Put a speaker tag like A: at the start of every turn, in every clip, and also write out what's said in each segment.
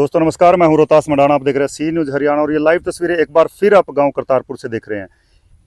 A: दोस्तों नमस्कार, मैं हूं रोहतास मडाना। आप देख रहे हैं सी न्यूज़ हरियाणा और ये लाइव तस्वीरें एक बार फिर आप गांव करतारपुर से देख रहे हैं।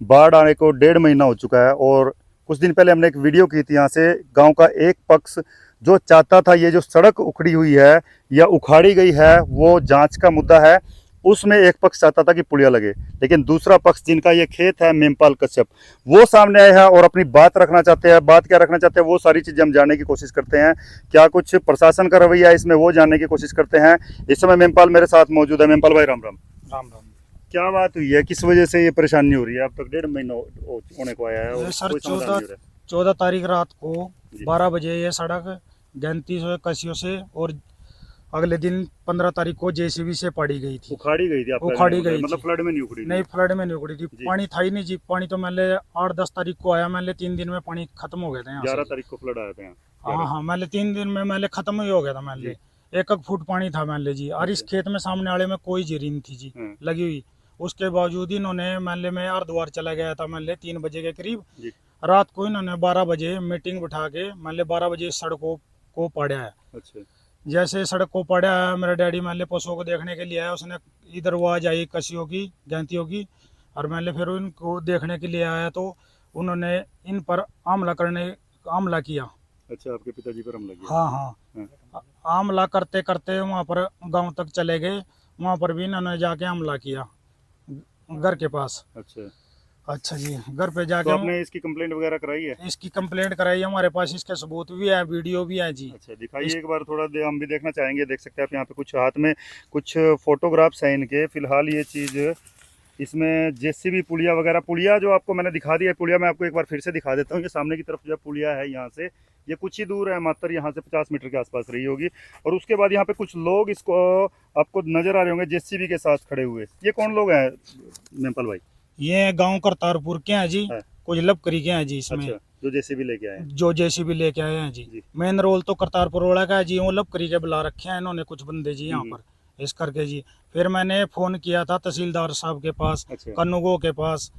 A: बाढ़ आने को 1.5 महीना हो चुका है और कुछ दिन पहले हमने एक वीडियो की थी। यहाँ से गांव का एक पक्ष जो चाहता था ये जो सड़क उखड़ी हुई है या उखाड़ी गई है वो जांच का मुद्दा है, उसमें एक पक्ष चाहता था कि पुलिया लगे, लेकिन दूसरा पक्ष जिनका ये खेत है मेमपाल कश्यप वो सामने आए हैं और अपनी बात रखना चाहते हैं। बात क्या रखना चाहते हैं वो सारी चीजें हम जानने की कोशिश करते हैं। क्या कुछ प्रशासन का रवैया है इसमें वो जानने की कोशिश करते हैं। इस समय मेमपाल मेरे साथ मौजूद है। मेमपाल भाई राम राम।
B: राम राम।
A: क्या बात हुई है, किस वजह से ये परेशानी हो रही है? अब तक 1.5 महीना होने को आया है और
B: सर
A: कोई समाधान नहीं हो रहा है।
B: 14 तारीख रात को
A: जी।
B: 12 बजे ये सड़क 35 कसियों से और अगले दिन 15 तारीख को जेसीबी से पाड़ी गई थी।
A: उखाड़ी गई थी आपका?
B: उखाड़ी गई
A: मतलब
B: थी।
A: फ्लड में नहीं उखड़ी थी?
B: नहीं, फ्लड में नहीं उखड़ी थी।
A: जी।
B: पानी था ही नहीं जी। पानी तो मान ले 8-10 तारीख को आया, मान ले 3 दिन में पानी खत्म हो गया था।
A: 11 तारीख को फ्लड आया था यहाँ।
B: हाँ, मान ले 3 दिन में मान ले खत्म ही हो गया था। मान ले 1 फुट पानी था मान ले जी। और इस खेत में सामने वाले में कोई जीरी नहीं थी जी लगी हुई। उसके बावजूद इन्होंने मान ले मैं अर्धवार चला गया था मान ले 3 बजे के करीब रात को। इन्होंने 12 बजे मीटिंग बिठा के मान ले 12 बजे सड़कों को पाड़ा है।
A: अच्छा।
B: जैसे सड़क को पाड़ा है, मेरा डैडी मान ले पशुओं को देखने के लिए आया। उसने इधर आवाज आई कसियों की, गैंतियों की, और मान ले फिर उनको देखने के लिए आया तो उन्होंने इन पर हमला किया।
A: अच्छा, आपके पिताजी पर हमला किया?
B: हाँ हाँ। हमला करते करते वहाँ पर गांव तक चले गए। वहाँ पर भी इन्होंने जाके हमला किया घर के पास। अच्छा जी, घर पे जाके
A: तो आपने इसकी कंप्लेंट वगैरह कराई है?
B: इसकी कंप्लेंट कराई है। हमारे पास इसके सबूत भी है, वीडियो भी है जी।
A: अच्छा, दिखाइए एक बार थोड़ा हम भी देखना चाहेंगे। देख सकते हैं आप यहाँ पे कुछ हाथ में कुछ फोटोग्राफ्स हैं इनके। फिलहाल ये चीज़ इसमें जेसीबी पुलिया वगैरह, पुलिया जो आपको मैंने दिखा दिया है, पुलिया मैं आपको एक बार फिर से दिखा देता हूँ। ये सामने की तरफ जो पुलिया है यहाँ से ये कुछ ही दूर है, मात्र यहाँ से 50 मीटर के आसपास रही होगी। और उसके बाद यहाँ पे कुछ लोग इसको आपको नजर आ रहे होंगे जेसीबी के साथ खड़े हुए। ये कौन लोग हैं मेमपाल भाई?
B: ये गांव करतारपुर के हैं जी। कुछ लपकरी के हैं जी इसमें।
A: अच्छा, जो जेसीबी लेके आए हैं?
B: जो जेसीबी लेके आए हैं जी। मेन रोल तो करतारपुर वाला का है जी। वो लपकरी के बुला रखे हैं इन्होंने कुछ बंदे जी यहाँ पर इस करके जी। फिर मैंने फोन किया था तहसीलदार साहब के पास, कन्नुगो के पास,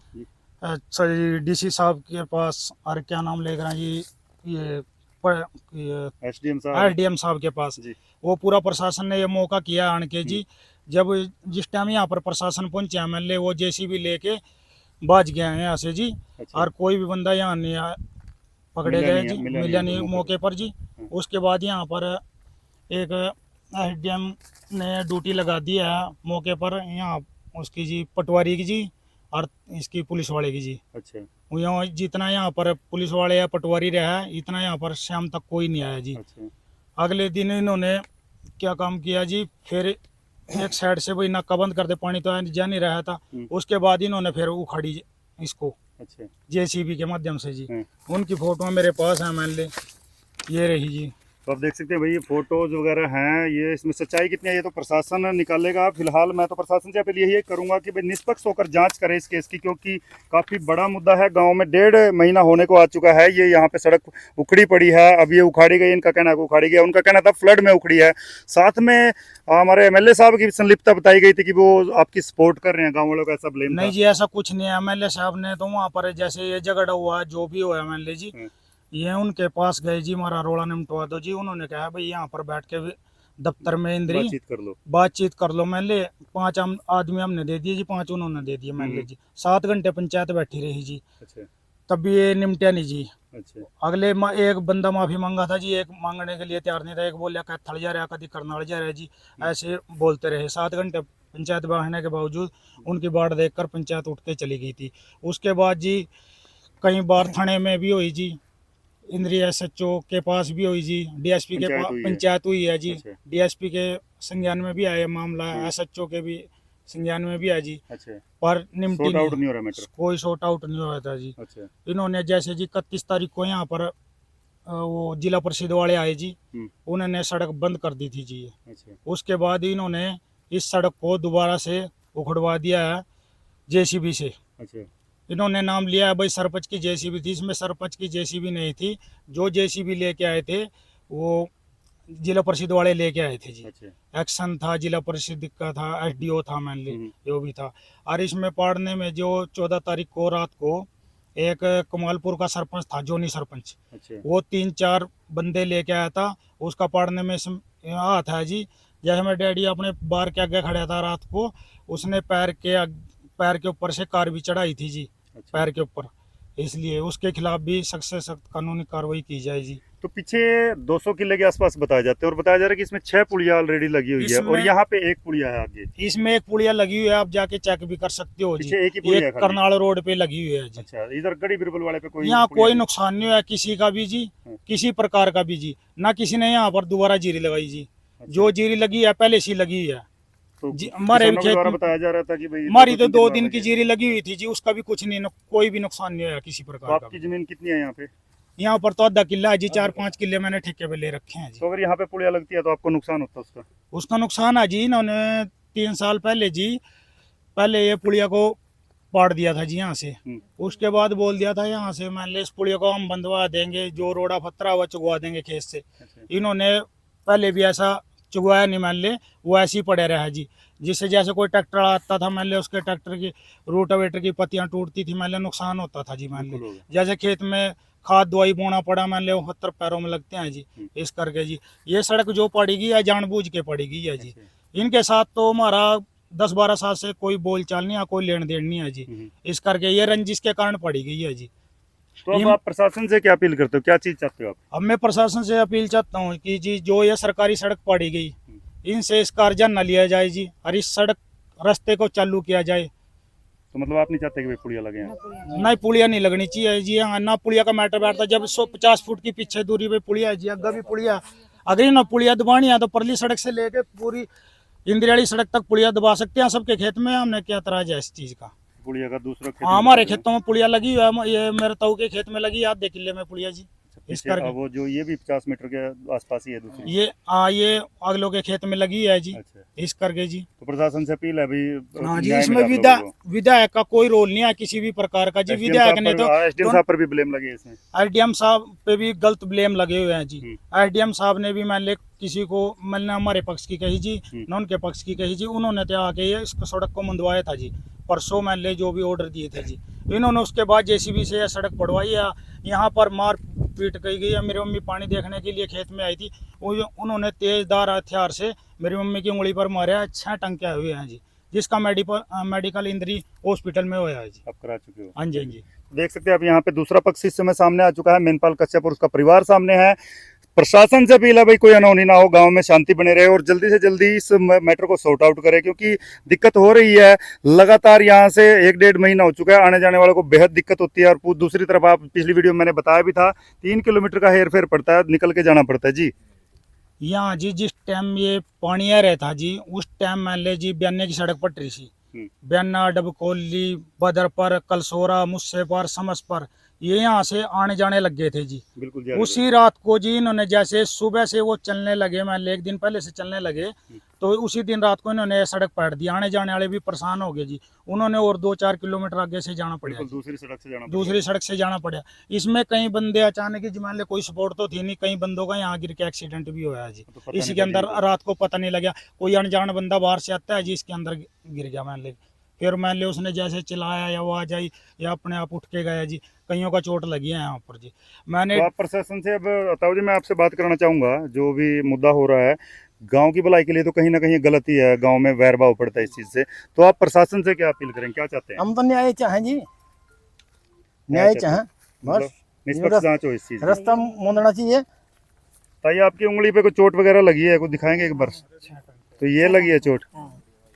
B: अच्छा जी, डीसी साहब के पास, और क्या नाम ले रहा जी, ये एसडीएम साहब के पास। वो पूरा प्रशासन ने ये मौका किया आन के जी। जब जिस टाइम यहाँ पर प्रशासन पहुंचा मान ले वो जेसीबी लेके बाज गए हैं यहाँ से जी। और कोई भी बंदा यहाँ नहीं पकड़े गए जी, मिला नहीं मौके पर जी। उसके बाद यहाँ पर एक एसडीएम ने ड्यूटी लगा दी है मौके पर, यहाँ उसकी जी पटवारी की जी और इसकी पुलिस वाले की जी। अच्छा। यहाँ जितना यहाँ पर पुलिस वाले या पटवारी रहा है इतना यहाँ पर शाम तक कोई नहीं आया जी। अगले दिन इन्होंने क्या काम किया जी, फिर एक साइड से वही नाका बंद कर दे, पानी तो जा नहीं रहा था। उसके बाद इन्होंने फिर उखाड़ी इसको जेसीबी के माध्यम से जी। उनकी फोटो मेरे पास है मान ले, ये रही जी। तो आप देख सकते हैं भाई ये फोटोज वगैरह हैं। ये इसमें सच्चाई कितनी है ये तो प्रशासन निकालेगा। फिलहाल मैं तो प्रशासन से अपील यही करूंगा कि भाई निष्पक्ष होकर जांच करें इस केस की, क्योंकि काफ़ी बड़ा मुद्दा है। गांव में 1.5 महीना होने को आ चुका है। ये यहाँ पे सड़क उखड़ी पड़ी है, अब ये उखाड़ी गई। इनका कहना है उखाड़ी गई, उनका कहना था फ्लड में उखड़ी है। साथ में हमारे एमएलए साहब की संलिप्तता बताई गई थी कि वो आपकी सपोर्ट कर रहे हैं। गाँव वालों का ऐसा ब्लेम नहीं जी, ऐसा कुछ नहीं है। एमएलए साहब ने तो वहाँ पर जैसे ये झगड़ा हुआ जो भी हुआ एमएलए जी, ये उनके पास गए जी, हमारा रोड़ा निमटवा दो जी। उन्होंने कहा भाई यहाँ पर बैठ के दफ्तर में इंद्री बातचीत कर लो। मान ले 5 आदमी हमने दे दिए जी, 5 उन्होंने दे दिए मान ले जी। 7 घंटे पंचायत बैठी रही जी। तब भी ये निमटा नहीं जी। अगले एक बंदा माफी मांगा था जी, एक मांगने के लिए तैयार नहीं था। एक बोलिया क्या थल जा रहा, कभी करनाल जा रहा जी, ऐसे बोलते रहे। 7 घंटे पंचायत बैठने के बावजूद उनकी बाढ़ देखकर पंचायत उठ के चली गई थी। उसके बाद जी कई बार थाने में भी हुई जी, इंद्री एसएचओ के पास भी हुई जी, डीएसपी के पास पंचायत हुई है जी। डीएसपी के संज्ञान में भी आया मामला, एसएचओ के भी संज्ञान में भी है जी। पर निमटी नहीं हो रहा मैटर, कोई सॉर्ट आउट नहीं हुआ था जी। इन्होंने जैसे जी 31 तारीख को यहाँ पर वो जिला परिषद वाले आए जी, उन्होंने सड़क बंद कर दी थी जी। उसके बाद इन्होंने इस सड़क को दोबारा से उखड़वा दिया है जेसीबी से। इन्होंने नाम लिया है भाई सरपंच की जेसीबी थी, इसमें सरपंच की जेसीबी नहीं थी। जो जेसीबी लेके आए थे वो जिला परिषद वाले लेके आए थे जी। एक्शन था जिला परिषद का, था एसडीओ था मान ली, जो भी था। और इसमें पाड़ने में जो 14 तारीख को रात को एक कमालपुर का सरपंच था, जोनी सरपंच, वो 3-4 बंदे लेके आया था। उसका पाड़ने में हाथ है जी। जैसे मेरे डैडी अपने बार के आगे खड़ा था रात को, उसने पैर के ऊपर से कार भी चढ़ाई थी जी,
A: अच्छा।
B: पैर के ऊपर, इसलिए उसके खिलाफ भी सख्त से सख्त कानूनी कार्रवाई की जाए जी।
A: तो पीछे 200 किले के आसपास बताया जाते हैं और बताया जा रहा है कि इसमें 6 पुलिया ऑलरेडी लगी हुई है और
B: इसमें-
A: यहाँ पे एक पुलिया है आगे।
B: इसमें एक पुलिया लगी हुई है, आप जाके चेक भी कर सकते हो जी।
A: पीछे एक ही पुलिया है
B: एक
A: खाली?
B: करनाल रोड पे लगी हुई है जी।
A: अच्छा, इधर गड़ी बिरबल वाले पे कोई
B: यहाँ
A: पुलिया
B: कोई
A: नहीं?
B: नुकसान नहीं हुआ किसी का भी जी,
A: हाँ।
B: किसी प्रकार का भी जी, ना किसी ने यहाँ पर दोबारा जीरी लगाई जी।
A: अच्छा।
B: जो जीरी लगी है पहले से ही लगी हुई है
A: तो
B: जी। हमारे
A: किसानों के
B: खेत
A: द्वारा
B: में
A: बताया जा रहा था कि भाई
B: हमारी तो 2
A: बाद
B: दिन की
A: लगे।
B: जीरी लगी हुई थी जी, उसका भी कुछ नहीं, कोई भी नुकसान नहीं हुआ किसी
A: तो
B: प्रकार का
A: आपकी
B: भी।
A: जमीन कितनी है यहाँ पे?
B: यहाँ पर तो आधा किला है जी, 4-5 किले मैंने ठेके पे ले रखे हैं जी।
A: तो अगर यहाँ पे पुलिया लगती है तो आपको नुकसान होता है उसका?
B: उसका नुकसान है जी, इन्होंने 3 साल पहले जी, पहले ये पुलिया को पाड़ दिया था जी यहाँ से। उसके बाद बोल दिया था यहाँ से मान ले इस पुलिया को हम बंधवा देंगे, जो रोड़ा पत्थरा हुआ चुगवा देंगे खेत से।
A: अच्छा।
B: इन्होंने पहले भी ऐसा चुगवाया नहीं, मान ले वो ऐसे ही पड़े रहा जी। जिससे जैसे कोई ट्रैक्टर आता था, मान ले उसके ट्रैक्टर की रोटावेटर की पत्तियां टूटती थी, मान ले नुकसान होता था जी। मान ले
A: बिल्कुल होगा।
B: जैसे खेत में खाद दवाई बोना पड़ा, मान ले 70 पैरों में लगते हैं जी। इस करके जी ये सड़क जो पड़ेगी या जानबूझ के पड़ेगी है जी।
A: अच्छा।
B: इनके साथ तो हमारा 10-12 साल से कोई बोलचाल नहीं है, कोई लेन देन नहीं है जी। इस करके ये रंजिश के कारण पड़ी गई है जी।
A: तो अब आप प्रशासन से क्या अपील करते हो, क्या चीज चाहते हो आप?
B: अब मैं प्रशासन से अपील चाहता हूँ कि जी जो ये सरकारी सड़क पड़ी गई, इनसे इसका अर्जा न लिया जाए जी, और इस सड़क रास्ते को चालू किया जाए।
A: तो मतलब आप नहीं चाहते कि भाई पुलिया लगे यहाँ?
B: नहीं, पुलिया नहीं लगनी चाहिए जी। हाँ, ना पुलिया का मैटर बैठता, जब 150 फुट की पीछे दूरी पे पुलिया है जी, अगर भी पुलिया, अगर ना पुलिया दबानी है तो परली सड़क से लेके पूरी इंदिराड़ी सड़क तक पुलिया दबा सकते हैं सबके खेत में। हमने क्या तराज है इस चीज का?
A: पुलिया का दूसरा खेत
B: हाँ, हमारे खेतों में पुलिया लगी हुई है, ये मेरे ताऊ के खेत में लगी है, आधे किले में पुलिया जी। इस
A: पीछे,
B: करके
A: वो जो ये भी 50 मीटर के आसपास ही है दूसरी।
B: ये अगलों के खेत में लगी है जी।
A: अच्छा।
B: इस करके जी
A: तो प्रशासन से अपील है भाई
B: हाँ जी,
A: न्याय
B: इसमें
A: मिले आप लोगों को।
B: विधायक का कोई रोल नहीं है किसी भी प्रकार का जी।
A: SDM
B: विधायक
A: साहब
B: ने
A: पर-
B: तो
A: SDM साहब पर भी ब्लेम लगे इसमें।
B: एसडीएम साहब पे भी गलत ब्लेम लगे हुए हैं जी। एसडीएम साहब ने भी मान ले किसी को मैंने हमारे पक्ष की कही जी, न उनके पक्ष की कही जी। उन्होंने तो आके ये इस सड़क को मंदवाया था जी, परसों मान ले जो भी ऑर्डर दिए थे जी। इन्होंने उसके बाद जेसीबी से यह सड़क पड़वाई है। यहाँ पर मार पीट कही गई है। मेरी मम्मी पानी देखने के लिए खेत में आई थी, उन्होंने तेजदार हथियार से मेरी मम्मी की उंगली पर मारे 6 टंके हुए हैं जी, जिसका मेडिकल इंजरी हॉस्पिटल में हुआ है जी।
A: आप करा चुके हो?
B: हाँ जी, हाँ जी।
A: देख सकते हैं आप यहाँ पे दूसरा पक्ष इस समय सामने आ चुका है। मेनपाल कश्यप और उसका परिवार सामने है। प्रशासन से अपील है भाई कोई अनहोनी ना हो, गांव में शांति बने रहे और जल्दी से जल्दी इस मैटर को सॉर्ट आउट करे, क्योंकि दिक्कत हो रही है लगातार। यहाँ से 1-1.5 महीना हो चुका है, आने जाने वालों को बेहद दिक्कत होती है। और दूसरी तरफ आप पिछली वीडियो में मैंने बताया भी था 3 किलोमीटर का हेर फेर पड़ता है, निकल के जाना पड़ता है जी।
B: यहाँ जी जिस टाइम ये पानी आ रहा था जी, उस टाइम मान ले जी बयाने की सड़क पट रही थी। बयाना, डबकोली, बदरपर, कलसोरा, मुस्सेपर, समसपर, ये यहाँ से आने जाने लग गए थे जी।
A: बिल्कुल।
B: उसी रात को जी इन्होंने जैसे सुबह से वो चलने लगे, मान ले 1 दिन पहले से चलने लगे, तो उसी दिन रात को इन्होंने सड़क पाट दी। आने जाने वाले भी परेशान हो गए जी। उन्होंने और 2-4 किलोमीटर आगे से जाना पड़ा,
A: दूसरी सड़क से जाना
B: दूसरी सड़क से जाना पड़ा। इसमें कई बंदे अचानक ही मान ले कोई सपोर्ट तो थी नहीं, कई बंदों का यहाँ गिर के एक्सीडेंट भी हुआ है जी। इसी के अंदर रात को पता नहीं लगा, कोई अनजान बंदा बाहर से आता है जी, इसके अंदर गिर गया मान ले। फिर मान ले उसने जैसे चिल्लाया या आवाज आई या अपने आप उठ के गया जी। कईयों का चोट लगी है यहाँ पर जी। मैंने
A: तो आप प्रशासन से अब बताओ जी, मैं आपसे बात करना चाहूंगा, जो भी मुद्दा हो रहा है गांव की भलाई के लिए तो कहीं ना कहीं गलती है, गांव में वैर भाव पड़ता है इस चीज से। तो आप प्रशासन से क्या अपील करें, क्या चाहते हैं?
C: हम तो न्याय चाहें जी, न्याय चाहें, बस
A: निष्पक्ष जांच हो इस चीज की।
C: रास्ता मोड़ना चाहिए।
A: ताई आपकी उंगली पे कोई चोट वगैरह लगी है, कुछ दिखाएंगे एक बार? तो ये लगी है चोट,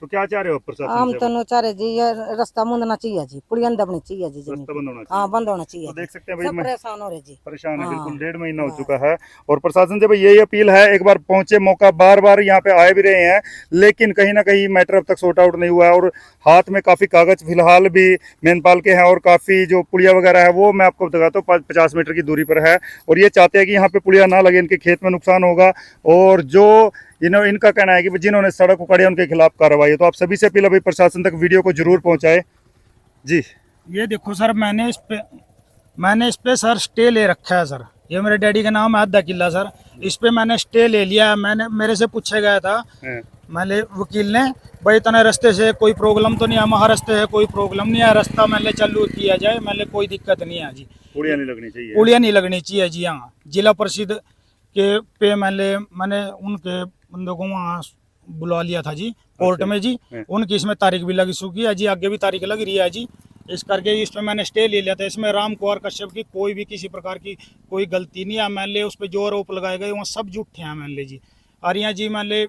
A: तो क्या चाह रहे हो प्रशासन
D: हम
A: से?
D: तो नोचारे जी, ये रास्ता मुंदना चाहिए जी, पुलियन दबनी चाहिए जी, जमीन
A: रास्ता बंद होना चाहिए।
D: हाँ बंद होना चाहिए।
A: तो देख सकते हैं भाई,
D: सब
A: मैं
D: परेशान हो रहे जी।
A: परेशान है,
D: हाँ।
A: बिल्कुल 1.5 महीना हो चुका है। और प्रशासन से भाई यही अपील है, एक बार पहुंचे मौका, बार बार यहाँ पे आए भी रहे हैं, लेकिन कहीं ना कहीं मैटर अब तक सॉर्ट आउट नहीं हुआ है। और हाथ में काफी कागज फिलहाल भी मेनपाल के हैं, और काफी जो पुलिया वगैरह है वो मैं आपको बताता हूँ 50 मीटर की दूरी पर है। और ये चाहते हैं कि यहाँ पे पुलिया ना लगे, इनके खेत में नुकसान होगा। और जो इनका कहना है कि जिन्होंने सड़क उखाड़ी उनके खिलाफ कार्रवाई है। तो आप सभी से अपील है भाई प्रशासन तक वीडियो को जरूर पहुंचाए जी।
B: ये देखो सर, मैंने इस पे सर स्टे ले रखा है सर। ये मेरे डैडी का नाम है आधा किला सर। इस पे मैंने स्टे ले लिया है। मैंने मेरे से पूछा गया था, मैंने वकील ने, भाई तना रास्ते से कोई प्रॉब्लम तो नहीं है? महारास्ते से कोई प्रॉब्लम नहीं है, रास्ता मैंने चालू किया जाए, मैंने कोई दिक्कत नहीं है जी।
A: पुलिया नहीं लगनी चाहिए,
B: पुलिया नहीं लगनी चाहिए जी। हाँ, जिला परिषद के पे मैंने उनके बंदों को वहाँ बुला लिया था जी कोर्ट में जी। उनकी इसमें तारीख भी लगी चुकी है जी, आगे भी तारीख लग रही है जी। इस करके इसमें मैंने स्टे ले लिया था। इसमें राम कुमार कश्यप की कोई भी किसी प्रकार की कोई गलती नहीं है। मान ले उस पर जो आरोप लगाए गए वहाँ सब झूठे हैं मान ले जी। और यहाँ जी मान ले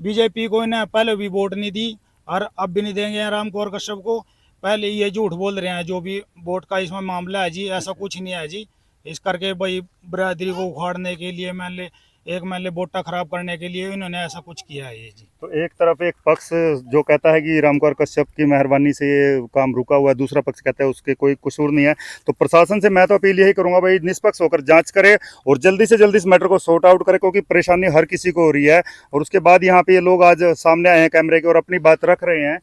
B: बीजेपी को इन्हें पहले भी वोट नहीं दी और अब भी नहीं देंगे राम कुमार कश्यप को। पहले ये झूठ बोल रहे हैं जो भी वोट का इसमें मामला है जी, ऐसा कुछ नहीं है जी। इस करके भाई बरादरी को उखाड़ने के लिए मान ले वोटा खराब करने के लिए इन्होंने ऐसा कुछ किया है ये जी।
A: तो एक तरफ एक पक्ष जो कहता है कि राम कुमार कश्यप की मेहरबानी से ये काम रुका हुआ है, दूसरा पक्ष कहता है उसके कोई कसूर नहीं है। तो प्रशासन से मैं तो अपील यही करूंगा भाई, निष्पक्ष होकर जांच करे और जल्दी से जल्दी इस मैटर को सॉर्ट आउट करे, क्योंकि परेशानी हर किसी को हो रही है। और उसके बाद यहाँ पे ये लोग आज सामने आए हैं कैमरे के और अपनी बात रख रहे हैं।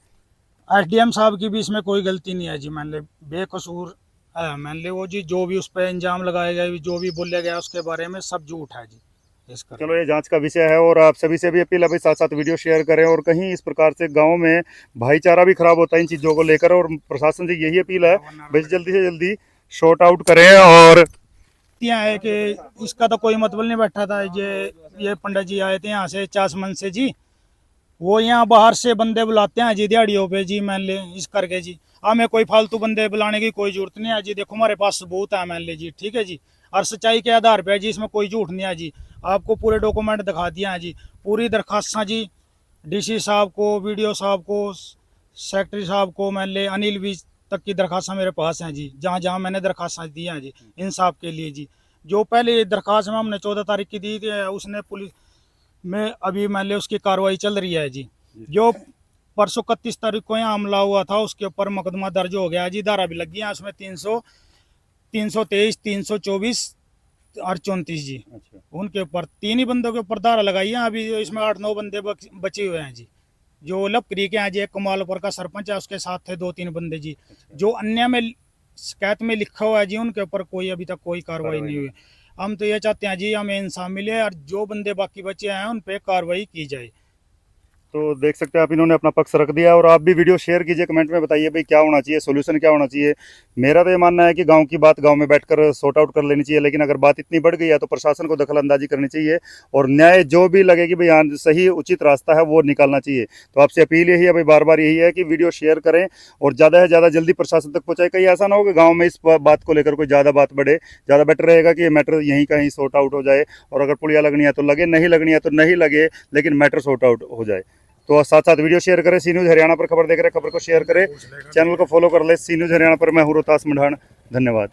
B: एसडीएम साहब की भी इसमें कोई गलती नहीं है जी। मान ले बेकसूर है, मान ले वो जी जो भी उस पर इंजाम लगाए गए, जो भी बोले गया उसके बारे में सब झूठ है जी।
A: चलो ये जांच का विषय है और आप सभी से भी अपील है भाई, साथ साथ वीडियो शेयर करें। और कहीं इस प्रकार से गांव में भाईचारा भी खराब होता है इन चीज़ों को लेकर, और प्रशासन से यही अपील है भाई जल्दी से जल्दी शॉर्ट आउट करें। और
B: है कि इसका तो कोई मतलब नहीं बैठा था। ये पंडित जी आए थे यहाँ से चासमन से जी, वो यहाँ बाहर से बंदे बुलाते हैं जी दिहाड़ियों पे जी। मान ले इस करके जी हमें कोई फालतू बंदे बुलाने की कोई जरूरत नहीं है जी। देखो हमारे पास सबूत है मान ले जी, ठीक है जी, और सच्चाई के आधार पे जी, इसमें कोई झूठ नहीं है जी। आपको पूरे डॉक्यूमेंट दिखा दिया है जी, पूरी दरखास्त जी डीसी साहब को, वीडियो साहब को, सेक्रेटरी साहब को, मान ले अनिल भी तक की दरखास्त मेरे पास हैं जी। जहाँ जहाँ मैंने दरखास्त दी हैं जी इंसाफ के लिए जी। जो पहले दरखास्त में हमने 14 तारीख की दी थी, उसने पुलिस में अभी मान ले उसकी कार्रवाई चल रही है जी। जो परसों 31 तारीख को यहाँ हमला हुआ था उसके ऊपर मुकदमा दर्ज हो गया जी, धारा भी लगी है उसमें 323, 324 और 34 जी। उनके ऊपर 3 ही बंदों के ऊपर धारा लगाई है। अभी इसमें 8-9 बंदे बचे हुए हैं जी। जो लपकरी के हैं जी, एक कमालपुर का सरपंच है, उसके साथ थे 2-3 बंदे जी। जो अन्य में शिकायत में लिखा हुआ है जी, उनके ऊपर कोई अभी तक कोई कार्रवाई नहीं हुई। हम तो ये चाहते हैं जी हमें इंसाफ मिले और जो बंदे बाकी बचे हैं उन पे कार्रवाई की जाए।
A: तो देख सकते हैं आप, इन्होंने अपना पक्ष रख दिया। और आप भी वीडियो शेयर कीजिए, कमेंट में बताइए भाई क्या होना चाहिए, सोल्यूशन क्या होना चाहिए। मेरा तो ये मानना है कि गांव की बात गांव में बैठकर सॉर्ट आउट कर लेनी चाहिए, लेकिन अगर बात इतनी बढ़ गई है तो प्रशासन को दखल अंदाजी करनी चाहिए और न्याय जो भी लगे कि भाई हाँ सही उचित रास्ता है वो निकालना चाहिए। तो आपसे अपील यही है भाई, बार बार यही है कि वीडियो शेयर करें और ज़्यादा से ज़्यादा जल्दी प्रशासन तक पहुँचाए। कहीं ऐसा ना हो कि गाँव में इस बात को लेकर कोई ज़्यादा बात बढ़े। ज़्यादा बेटर रहेगा कि ये मैटर यहीं कहीं सॉर्ट आउट हो जाए, और अगर पुलिया लगनी है तो लगे, नहीं लगनी है तो नहीं लगे, लेकिन मैटर सॉर्ट आउट हो जाए। तो साथ साथ वीडियो शेयर करें। सी न्यूज़ हरियाणा पर खबर देख रहे हैं, खबर को शेयर करें, चैनल को फॉलो कर ले। सी न्यूज़ हरियाणा पर मैं हूं रोहतास मंडान। धन्यवाद।